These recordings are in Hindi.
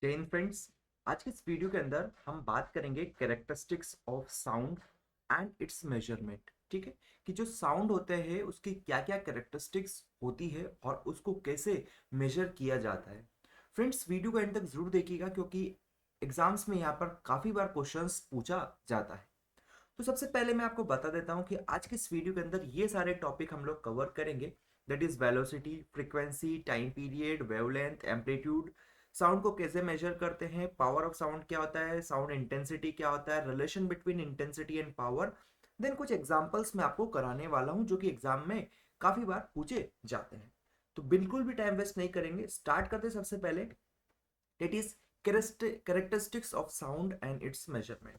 जय हिंद फ्रेंड्स। आज के इस वीडियो के अंदर हम बात करेंगे characteristics of sound and it's measurement. ठीक है, कि जो साउंड होते हैं उसकी क्या क्या कैरेक्टरिस्टिक्स होती है और उसको कैसे मेजर किया जाता है। फ्रेंड्स, वीडियो को एंड तक जरूर देखिएगा क्योंकि एग्जाम्स में यहाँ पर काफ़ी बार क्वेश्चंस पूछा जाता है। तो सबसे पहले मैं आपको बता देता हूँ कि आज के इस वीडियो के अंदर ये सारे टॉपिक हम लोग कवर करेंगे। That is velocity, frequency, time period, wavelength, amplitude, sound को कैसे मेजर करते हैं, पावर ऑफ साउंड क्या होता है, साउंड इंटेंसिटी क्या होता है, relation between intensity and power. Then कुछ एग्जांपल्स मैं आपको कराने वाला हूँ जो कि एग्जाम में काफी बार पूछे जाते हैं। तो बिल्कुल भी टाइम वेस्ट नहीं करेंगे, स्टार्ट करते हैं सबसे पहले। It is characteristics of sound and it's measurement.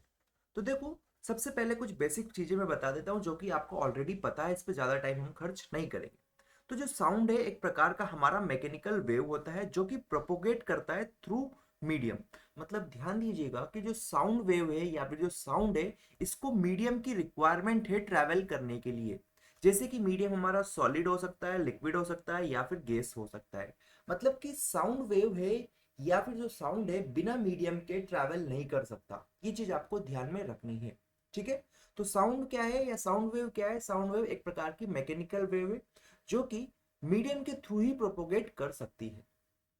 तो देखो, सबसे पहले कुछ बेसिक चीजें मैं बता देता हूँ जो कि आपको ऑलरेडी पता है, इस पे ज्यादा टाइम हम खर्च नहीं करेंगे। तो जो साउंड है एक प्रकार का हमारा मैकेनिकल वेव होता है जो कि प्रोपोगेट करता है थ्रू मीडियम। मतलब ध्यान दीजिएगा कि जो साउंड वेव है या फिर जो साउंड है, इसको मीडियम की रिक्वायरमेंट है ट्रैवल करने के लिए। जैसे कि मीडियम हमारा सॉलिड हो सकता है, लिक्विड हो सकता है या फिर गैस हो सकता है। मतलब कि साउंड वेव है या फिर जो साउंड है बिना मीडियम के ट्रैवल नहीं कर सकता। ये चीज आपको ध्यान में रखनी है। ठीक है, तो साउंड क्या है या साउंड वेव क्या है? साउंड वेव एक प्रकार की मैकेनिकल वेव है जो कि मीडियम के थ्रू ही प्रोपोगेट कर सकती है।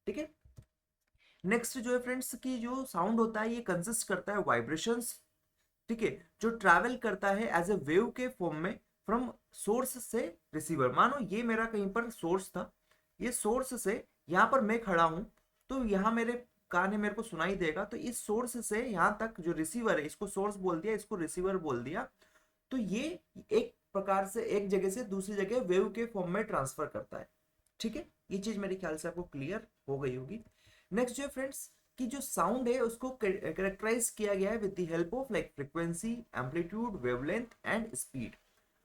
ठीक है, नेक्स्ट जो है फ्रेंड्स की जो साउंड होता है ये कंसिस्ट करता है वाइब्रेशंस। ठीक है, जो ट्रैवल करता है एज ए वेव के फॉर्म में फ्रॉम सोर्स से रिसीवर। मानो ये मेरा कहीं पर सोर्स था, ये सोर्स से यहाँ पर मैं खड़ा हूं, तो यहाँ मेरे कान है, मेरे को सुनाई देगा। तो इस सोर्स से यहाँ तक जो रिसीवर है, इसको सोर्स बोल दिया, इसको रिसीवर बोल दिया। तो ये एक प्रकार से एक जगह से दूसरी जगह वेव के फॉर्म में ट्रांसफर करता है। ठीक है, ये चीज मेरे ख्याल से आपको क्लियर हो गई होगी। नेक्स्ट जो है फ्रेंड्स कि जो साउंड है उसको कैरेक्टराइज किया गया है with the help of like frequency, amplitude, wavelength and speed.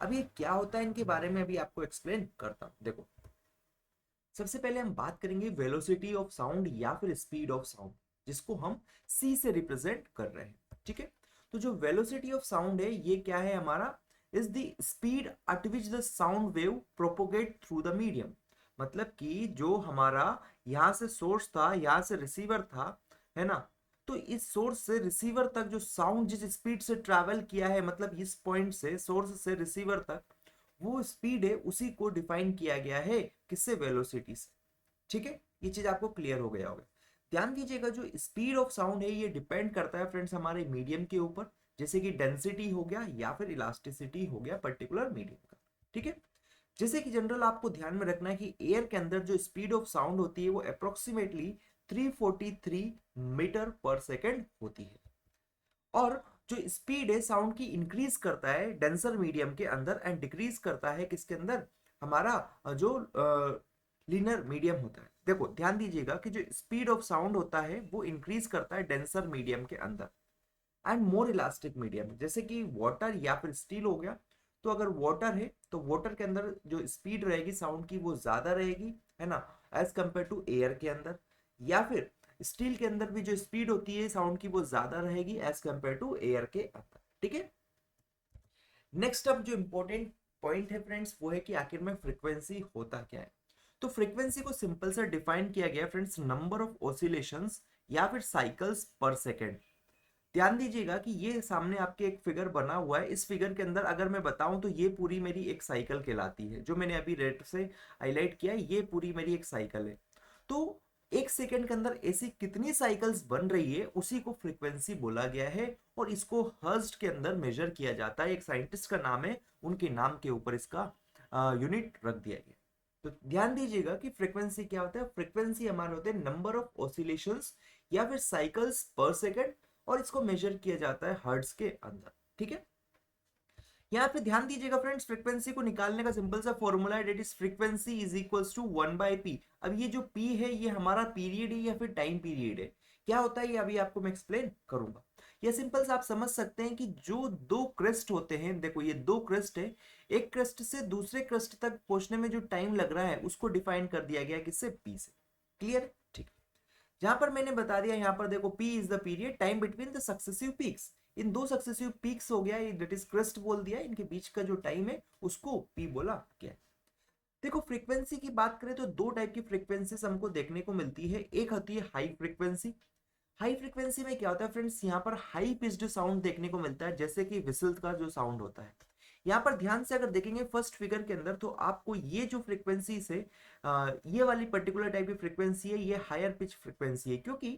अब ये क्या होता है इनके बारे में अभी आपको एक्सप्लेन करता हूं। देखो, सबसे पहले हम बात करेंगे वेलोसिटी ऑफ साउंड या फिर स्पीड ऑफ साउंड, जिसको हम सी से रिप्रेजेंट कर रहे हैं। ठीक है, तो जो वेलोसिटी ऑफ साउंड है ये क्या है हमारा? Is the speed at which the sound wave propagate through the medium. मतलब कि जो हमारा यहाँ से सोर्स था, यहाँ से रिसीवर था, है ना? तो इस सोर्स से रिसीवर तक जो साउंड जिस स्पीड से ट्रैवल किया है, मतलब इस पॉइंट से सोर्स से रिसीवर तक वो स्पीड है, उसी को डिफाइन किया गया है किससे? वेलोसिटी से। ठीक है, ये चीज आपको क्लियर हो गया होगा। ध्यान दीजिएगा, जो स्पीड ऑफ साउंड है ये डिपेंड करता है फ्रेंड्स हमारे मीडियम के ऊपर, जैसे कि डेंसिटी हो गया या फिर इलास्टिसिटी हो गया पर्टिकुलर मीडियम का। ठीक है, जैसे कि जनरल आपको ध्यान में रखना है कि एयर के अंदर जो स्पीड ऑफ साउंड होती है वो अप्रोक्सीमेटली 343 मीटर पर सेकेंड होती है। और जो स्पीड है साउंड की इंक्रीज करता है डेंसर मीडियम के अंदर एंड डिक्रीज करता है किसके अंदर? हमारा जो लीनर मीडियम होता है। देखो ध्यान दीजिएगा कि जो स्पीड ऑफ साउंड होता है वो इंक्रीज करता है डेंसर मीडियम के अंदर एंड मोर इलास्टिक मीडियम, जैसे कि वाटर या फिर स्टील हो गया। तो अगर वाटर है तो वाटर के अंदर जो स्पीड रहेगी साउंड की वो ज्यादा रहेगी, है ना, एज कंपेयर टू एयर के अंदर। या फिर स्टील के अंदर भी जो स्पीड होती है साउंड की वो ज्यादा रहेगी एज कंपेयर टू एयर के अंदर। ठीक है, नेक्स्ट अब जो इंपॉर्टेंट पॉइंट है फ्रेंड्स वो है कि आखिर में फ्रीक्वेंसी होता क्या है। तो फ्रीक्वेंसी को सिंपल सा डिफाइन किया गया फ्रेंड्स, नंबर ऑफ ऑसिलेशंस या फिर साइकिल्स पर सेकेंड। ध्यान दीजिएगा कि ये सामने आपके एक फिगर बना हुआ है, इस फिगर के अंदर अगर मैं बताऊं तो ये पूरी मेरी एक साइकिल कहलाती है। जो मैंने अभी रेड से हाईलाइट किया है ये पूरी मेरी एक साइकिल है। तो एक सेकेंड के अंदर ऐसी कितनी साइकिल्स बन रही है उसी को फ्रीक्वेंसी बोला गया है। और इसको हर्ट्ज के अंदर मेजर किया जाता है, एक साइंटिस्ट का नाम है, उनके नाम के ऊपर इसका यूनिट रख दिया गया। तो ध्यान दीजिएगा कि फ्रीक्वेंसी क्या होता है। फ्रीक्वेंसी हमारे होते हैं नंबर ऑफ ऑसिलेशंस या फिर साइकिल्स पर सेकेंड, और इसको मेजर किया जाता है हर्ट्ज के अंदर। ठीक है, यहाँ पे ध्यान दीजिएगा फ्रेंड्स, फ्रीक्वेंसी को निकालने का सिंपल सा फॉर्मूला है, that is frequency is equals to 1/p। अब ये जो p है ये हमारा पीरियड है या फिर टाइम पीरियड है। क्या होता है ये अभी आपको मैं एक्सप्लेन करूंगा। ये सिंपल सा आप समझ सकते हैं कि जो दो क्रेस्ट होते हैं, देखो ये दो क्रेस्ट है, एक क्रेस्ट से दूसरे क्रेस्ट तक पहुंचने में जो टाइम लग रहा है उसको डिफाइन कर दिया गया किससे? p से। क्लियर? ठीक। जहां पर मैंने बता दिया, यहाँ पर देखो P is the period time between the successive peaks. इन दो सक्सेसिव पीक्स हो गया, दैट इज क्रेस्ट बोल दिया, इनके बीच का जो टाइम है उसको P बोला गया। देखो फ्रीक्वेंसी की बात करें तो दो टाइप की फ्रीक्वेंसीज हमको देखने को मिलती है। एक होती है हाई फ्रीक्वेंसी हाई फ्रीक्वेंसी में क्या होता है फ्रेंड्स, यहाँ पर हाई पिच्ड साउंड देखने को मिलता है, जैसे कि विसल का जो साउंड होता है। यहाँ पर ध्यान से अगर देखेंगे फर्स्ट फिगर के अंदर, तो आपको ये जो फ्रीक्वेंसी से ये वाली पर्टिकुलर टाइप की फ्रीक्वेंसी है, ये हायर पिच फ्रीक्वेंसी है, क्योंकि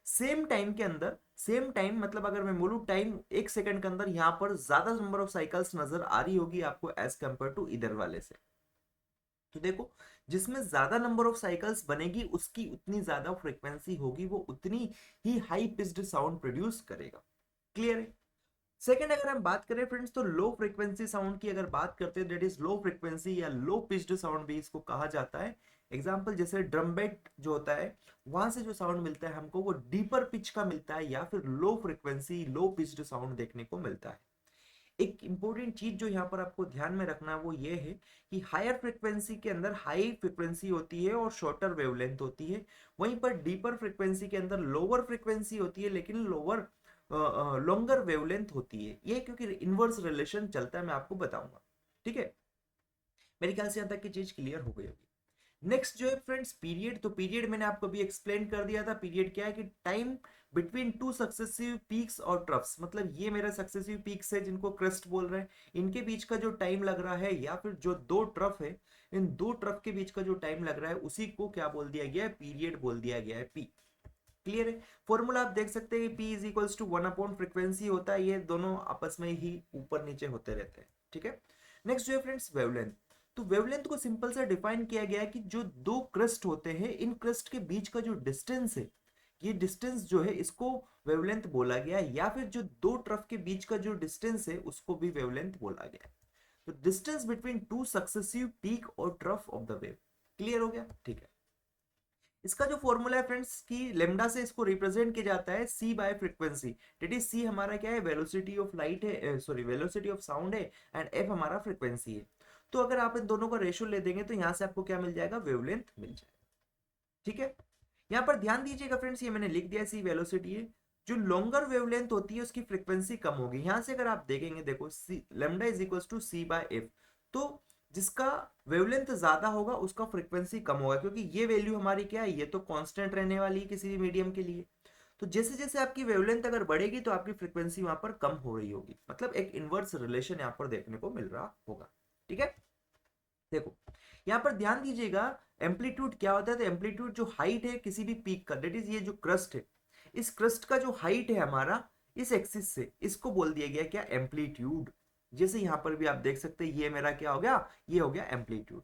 सेम टाइम के अंदर, सेम टाइम मतलब अगर मैं बोलूँ टाइम 1 सेकंड के अंदर, यहाँ पर ज्यादा नंबर ऑफ साइकिल्स नजर आ रही होगी आपको एज कंपेयर टू इधर वाले से। तो देखो, जिसमें ज्यादा नंबर ऑफ साइकिल्स बनेगी उसकी उतनी ज्यादा फ्रीक्वेंसी होगी, वो उतनी ही हाई पिच्ड साउंड प्रोड्यूस करेगा। क्लियर है। सेकेंड अगर हम बात करें फ्रेंड्स, तो लो फ्रीक्वेंसी साउंड की अगर बात करते हैं, दैट इज लो फ्रीक्वेंसी या लो पिच्ड साउंड भी इसको कहा जाता है। एग्जांपल जैसे ड्रम बेट जो होता है, वहां से जो साउंड मिलता है हमको वो डीपर पिच का मिलता है, या फिर लो फ्रीक्वेंसी लो पिच्ड साउंड देखने को मिलता है। एक इंपॉर्टेंट चीज जो यहाँ पर आपको ध्यान में रखना है वो ये है कि हायर फ्रीक्वेंसी के अंदर हाई फ्रीक्वेंसी होती है और शॉर्टर वेवलेंथ होती है, वहीं पर डीपर फ्रीक्वेंसी के अंदर लोअर फ्रीक्वेंसी होती है लेकिन लोअर लॉन्गर वेवलेंथ होती है। ये क्योंकि इनवर्स रिलेशन चलता है, मैं आपको बताऊंगा। ठीक है, मेरे ख्याल से यहाँ तक की चीज क्लियर हो गई होगी। नेक्स्ट जो है फ्रेंड्स पीरियड, तो पीरियड मैंने आपको भी एक्सप्लेन कर दिया था। पीरियड क्या है कि time between two successive peaks और ट्रफ्स, मतलब ये मेरा सक्सेसिव पीक्स है जिनको क्रस्ट बोल रहे हैं, इनके बीच का जो टाइम लग रहा है, या फिर जो दो ट्रफ है, इन दो ट्रफ के बीच का जो टाइम लग रहा है उसी को क्या बोल दिया गया है, पीरियड बोल दिया गया है, पी। क्लियर है। फॉर्मूला आप देख सकते हैं, P is equals to 1 upon frequency होता है, ये दोनों आपस में ही ऊपर नीचे होते रहते हैं। ठीक है। नेक्स्ट जो है फ्रेंड्स वेवलेंथ, तो वेवलेंथ को सिंपल से डिफाइन किया गया है कि जो दो क्रस्ट होते हैं, इन क्रस्ट के बीच का जो डिस्टेंस है, ये डिस्टेंस जो है इसको वेवलेंथ बोला गया है, या फिर जो दो ट्रफ के बीच का जो डिस्टेंस है उसको भी वेवलेंथ बोला गया है। तो distance between two successive peak और trough of the wave. Clear हो गया। ठीक है। इसका जो फॉर्मूला है फ्रेंड्स की लेमडा से इसको रिप्रेजेंट किया जाता है C by frequency. That is C हमारा क्या है, वेलोसिटी ऑफ लाइट है, सॉरी वेलोसिटी ऑफ साउंड है, एंड एफ हमारा फ्रीक्वेंसी है। तो अगर आप इन दोनों का रेशियो ले देंगे तो यहां से आपको क्या मिल जाएगा, वेवलेंथ मिल जाएगा। ठीक है। यहाँ पर ध्यान दीजिएगा फ्रेंड्स, ये मैंने लिख दिया सी वेलोसिटी है। जो लॉन्गर वेवलेंथ होती है उसकी फ्रीक्वेंसी कम होगी। यहां से अगर आप देखेंगे, देखो C lambda is equal to C by F, तो जिसका वेवलेंथ ज्यादा होगा उसका फ्रीक्वेंसी कम होगा, क्योंकि ये वैल्यू हमारी क्या है, ये तो कांस्टेंट रहने वाली है किसी भी मीडियम के लिए। तो जैसे जैसे आपकी वेवलेंथ अगर बढ़ेगी तो आपकी फ्रीक्वेंसी वहां पर कम हो रही होगी, मतलब एक इनवर्स रिलेशन यहाँ पर देखने को मिल रहा होगा। ठीक है। देखो यहाँ पर ध्यान दीजिएगा, एम्पलीट्यूड क्या होता है, तो एम्पलीट्यूड जो हाइट है किसी भी पीक का, दैट इज ये जो क्रस्ट है, इस क्रस्ट का जो हाइट है हमारा इस एक्सिस से, इसको बोल दिया गया क्या, एम्पलीट्यूड। जैसे यहां पर भी आप देख सकते हैं, ये मेरा क्या हो गया, ये हो गया एम्पलीट्यूड।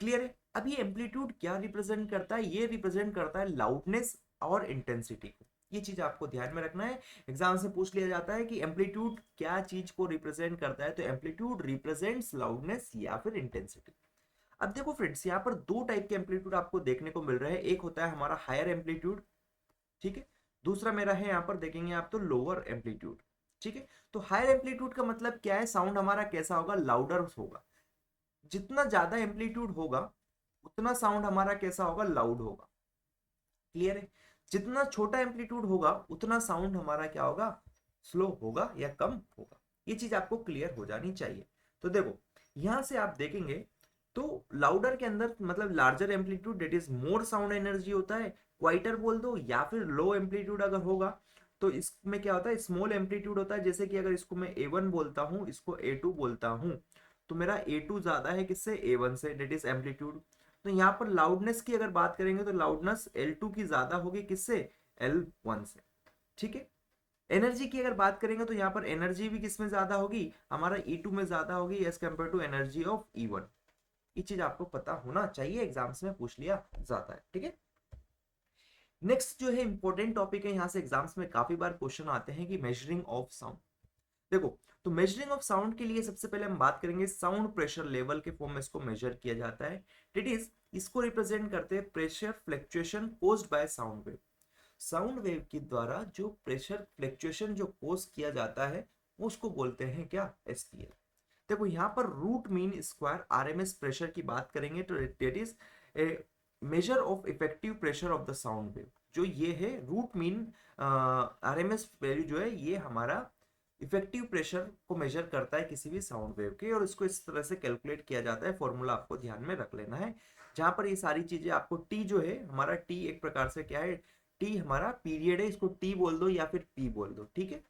क्लियर है। अब ये एम्पलीट्यूड क्या रिप्रेजेंट करता है, ये रिप्रेजेंट करता है लाउडनेस और इंटेंसिटी को। ये चीज आपको ध्यान में रखना है, एग्जाम से पूछ लिया जाता है कि एम्पलीट्यूड क्या चीज को रिप्रेजेंट करता है, तो एम्पलीट्यूड रिप्रेजेंट्स लाउडनेस या फिर इंटेंसिटी। अब देखो फ्रेंड्स, यहाँ पर दो टाइप के एम्पलीट्यूड आपको देखने को मिल रहे हैं। एक होता है हमारा हायर एम्पलीट्यूड, ठीक है, दूसरा मेरा है यहाँ पर देखेंगे आप तो लोअर एम्पलीट्यूड। ठीक है। तो हायर एम्पलीट्यूड का मतलब क्या है, साउंड हमारा कैसा होगा, लाउडर होगा। जितना ज्यादा एम्पलीट्यूड होगा उतना साउंड हमारा कैसा होगा, लाउड होगा। क्लियर है। जितना छोटा एम्पलीट्यूड होगा उतना साउंड हमारा क्या होगा, स्लो होगा या कम होगा। ये चीज आपको क्लियर हो जानी चाहिए। तो देखो यहां से आप देखेंगे तो लाउडर के अंदर मतलब larger amplitude, that is more sound energy होता है, क्वाइटर बोल दो, या फिर लो एम्पलीट्यूड अगर होगा तो इसमें क्या होता है, स्मॉल एम्पलीट्यूड होता है। जैसे कि अगर इसको मैं A1 बोलता हूँ, इसको A2 बोलता हूँ, तो मेरा A2 ज्यादा है किससे, A1 से, डेट इज एम्पलीट्यूड। तो यहाँ पर लाउडनेस की अगर बात करेंगे तो लाउडनेस L2 की ज्यादा होगी किससे, L1 से। ठीक है। एनर्जी की अगर बात करेंगे तो यहाँ पर एनर्जी भी किसमें ज्यादा होगी, हमारा E2 में ज्यादा होगी as compare to energy of E1। ये चीज आपको पता होना चाहिए, एग्जाम्स में पूछ लिया जाता है। ठीक है। नेक्स्ट जो है इंपॉर्टेंट टॉपिक है, यहाँ से एग्जाम्स में काफी बार क्वेश्चन आते हैं कि मेजरिंग ऑफ साउंड। देखो, तो मेजरिंग ऑफ साउंड के लिए सबसे पहले हम बात करेंगे साउंड प्रेशर लेवल के फॉर्म में इसको मेजर किया जाता है। इट इज इसको रिप्रेजेंट करते हैं pressure fluctuation caused by sound wave. Sound wave के द्वारा जो प्रेशर फ्लक्चुएशन जो कोज किया जाता है उसको बोलते हैं क्या, एसपीएल। देखो यहाँ पर root mean square RMS pressure की बात करेंगे तो it is a measure of effective pressure of the sound wave. जो ये है रूट मीन आरएमएस वैल्यू जो है ये हमारा इफेक्टिव प्रेशर को मेजर करता है किसी भी साउंड वेव के, और इसको इस तरह से कैलकुलेट किया जाता है। फॉर्मूला आपको ध्यान में रख लेना है, जहां पर ये सारी चीजें आपको टी जो है हमारा टी एक प्रकार से क्या है, टी हमारा पीरियड है, इसको टी बोल दो या फिर पी बोल दो, ठीक है।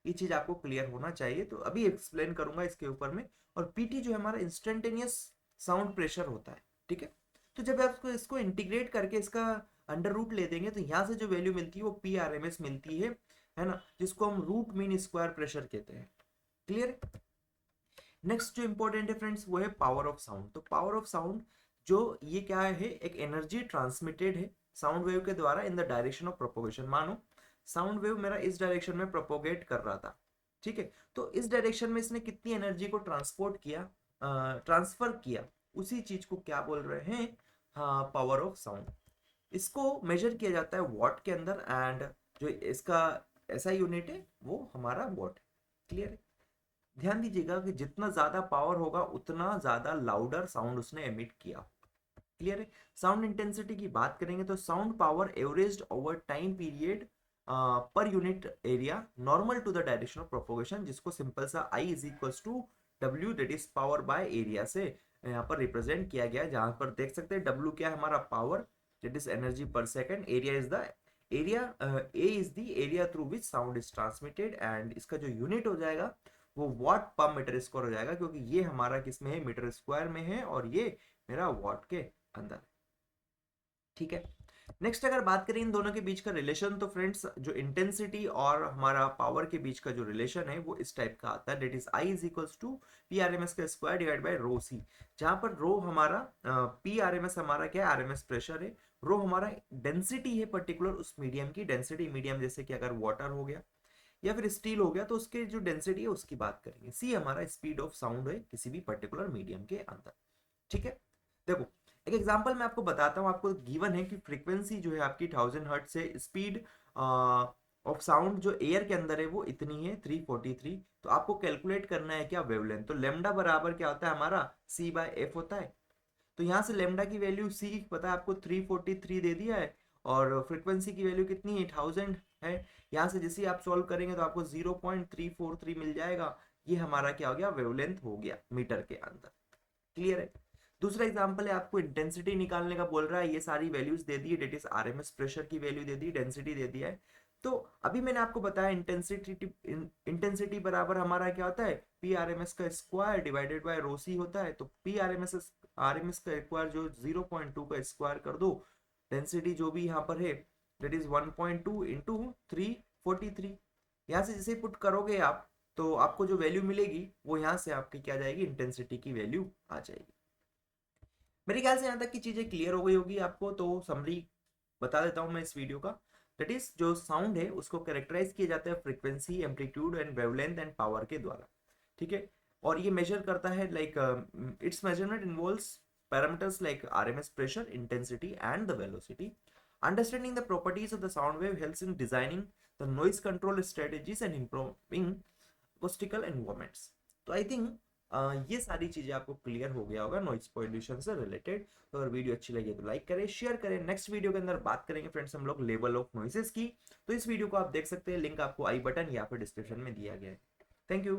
ये चीज आपको क्लियर होना चाहिए, तो अभी एक्सप्लेन करूंगा इसके ऊपर में। और पीटी जो है हमारा इंस्टेंटेनियस साउंड प्रेशर होता है, ठीक है। तो जब आप इसको इंटीग्रेट करके इसका अंडर रूट ले देंगे तो यहाँ से जो वैल्यू मिलती है वो पी आर एम एस मिलती है ना, जिसको हम रूट मीन स्क्वायर प्रेशर कहते हैं। क्लियर। नेक्स्ट जो इंपॉर्टेंट है फ्रेंड्स वो है पावर ऑफ साउंड। तो पावर ऑफ साउंड जो ये क्या है, एक एनर्जी ट्रांसमिटेड है साउंड वेव के द्वारा in the direction of propagation. मानो साउंड वेव मेरा इस डायरेक्शन में प्रोपोगेट कर रहा था, ठीक है, तो इस डायरेक्शन में इसने कितनी एनर्जी को ट्रांसपोर्ट किया, ट्रांसफर किया, उसी चीज को क्या बोल रहे हैं, हाँ, पावर ऑफ साउंड। इसको मेजर किया जाता है वॉट के अंदर, एंड जो इसका ऐसा यूनिट है वो हमारा वॉट है। क्लियर है। ध्यान दीजिएगा कि जितना ज्यादा पावर होगा उतना ज्यादा लाउडर साउंड उसने एमिट किया। क्लियर है। साउंड इंटेंसिटी की बात करेंगे तो sound power averaged over time period per unit area normal to the direction of propagation, जिसको सिंपल सा I is equals to W that is power by area से यहाँ पर रिप्रेजेंट किया गया है। जहां पर देख सकते हैं W क्या है हमारा पावर, दैट इज एनर्जी पर second, area is the area, A is the area through which sound is transmitted, and इसका जो यूनिट हो जाएगा वो वॉट पर मीटर स्क्वायर हो जाएगा, क्योंकि ये हमारा किस में है, मीटर स्क्वायर में है, और ये मेरा वॉट के अंदर। ठीक है। नेक्स्ट अगर बात करें इन दोनों के बीच का रिलेशन, तो फ्रेंड्स जो इंटेंसिटी और हमारा पावर के बीच का जो रिलेशन है वो इस टाइप का आता है, that is I is equals to P R M S का square divide by rho C, जहां पर रो हमारा पी आर एम एस हमारा क्या है, आर एम एस प्रेशर है, रो हमारा डेंसिटी है पर्टिकुलर उस मीडियम की डेंसिटी। मीडियम जैसे कि अगर वाटर हो गया या फिर स्टील हो गया तो उसके जो डेंसिटी है उसकी बात करेंगे। सी हमारा स्पीड ऑफ साउंड है किसी भी पर्टिकुलर मीडियम के अंदर। ठीक है। देखो एक एग्जांपल मैं आपको बताता हूँ, आपको गिवन है कि फ्रीक्वेंसी जो है आपकी 1000 हर्ट्ज से, स्पीड ऑफ साउंड जो एयर के अंदर है वो इतनी है 343। तो आपको कैलकुलेट करना है क्या, वेवलेंथ। तो लेमडा बराबर क्या होता है हमारा, C बाय एफ होता है। तो यहाँ से लेमडा की वैल्यू C पता है आपको 343 दे दिया है, और फ्रीक्वेंसी की वैल्यू कितनी है, 1000 है। यहाँ से जैसे आप सॉल्व करेंगे तो आपको 0.343 मिल जाएगा। ये हमारा क्या हो गया, वेवलेंथ हो गया मीटर के अंदर। क्लियर है। दूसरा एग्जांपल है, आपको इंटेंसिटी निकालने का बोल रहा है, ये सारी वैल्यूज दे दी है, डेट इज आरएमएस प्रेशर की वैल्यू दे दी, डेंसिटी दे दिया है। तो अभी मैंने आपको बताया इंटेंसिटी बराबर हमारा क्या होता है, पी आर एम एस का स्क्वायर डिवाइडेड बाय रो सी होता है। तो पी आर एम एस का स्क्वायर जो 0.2 का स्क्वायर कर दो, डेंसिटी जो भी यहाँ पर है डेट इज 1.2 इंटू 343। यहाँ से जैसे पुट करोगे आप तो आपको जो वैल्यू मिलेगी वो यहाँ से आपकी क्या जाएगी, इंटेंसिटी की वैल्यू आ जाएगी। मेरे ख्याल से यहाँ तक की चीजें क्लियर हो गई होगी आपको। तो समरी बता देता हूँ मैं इस वीडियो का, दैट इज जो साउंड है उसको कैरेक्टराइज किया जाता है frequency, amplitude and wavelength and power के द्वारा। ठीक है। और ये मेजर करता है like its measurement involves parameters like RMS pressure, intensity and the velocity. Understanding the properties of the sound wave helps in designing the noise control strategies and improving acoustical environments. तो आई थिंक ये सारी चीजें आपको क्लियर हो गया होगा नॉइज पॉल्यूशन से रिलेटेड। तो अगर वीडियो अच्छी लगी तो लाइक करें, शेयर करें। नेक्स्ट वीडियो के अंदर बात करेंगे फ्रेंड्स हम लोग लेवल ऑफ नॉइसेस की। तो इस वीडियो को आप देख सकते हैं, लिंक आपको आई बटन या फिर डिस्क्रिप्शन में दिया गया है। Thank you.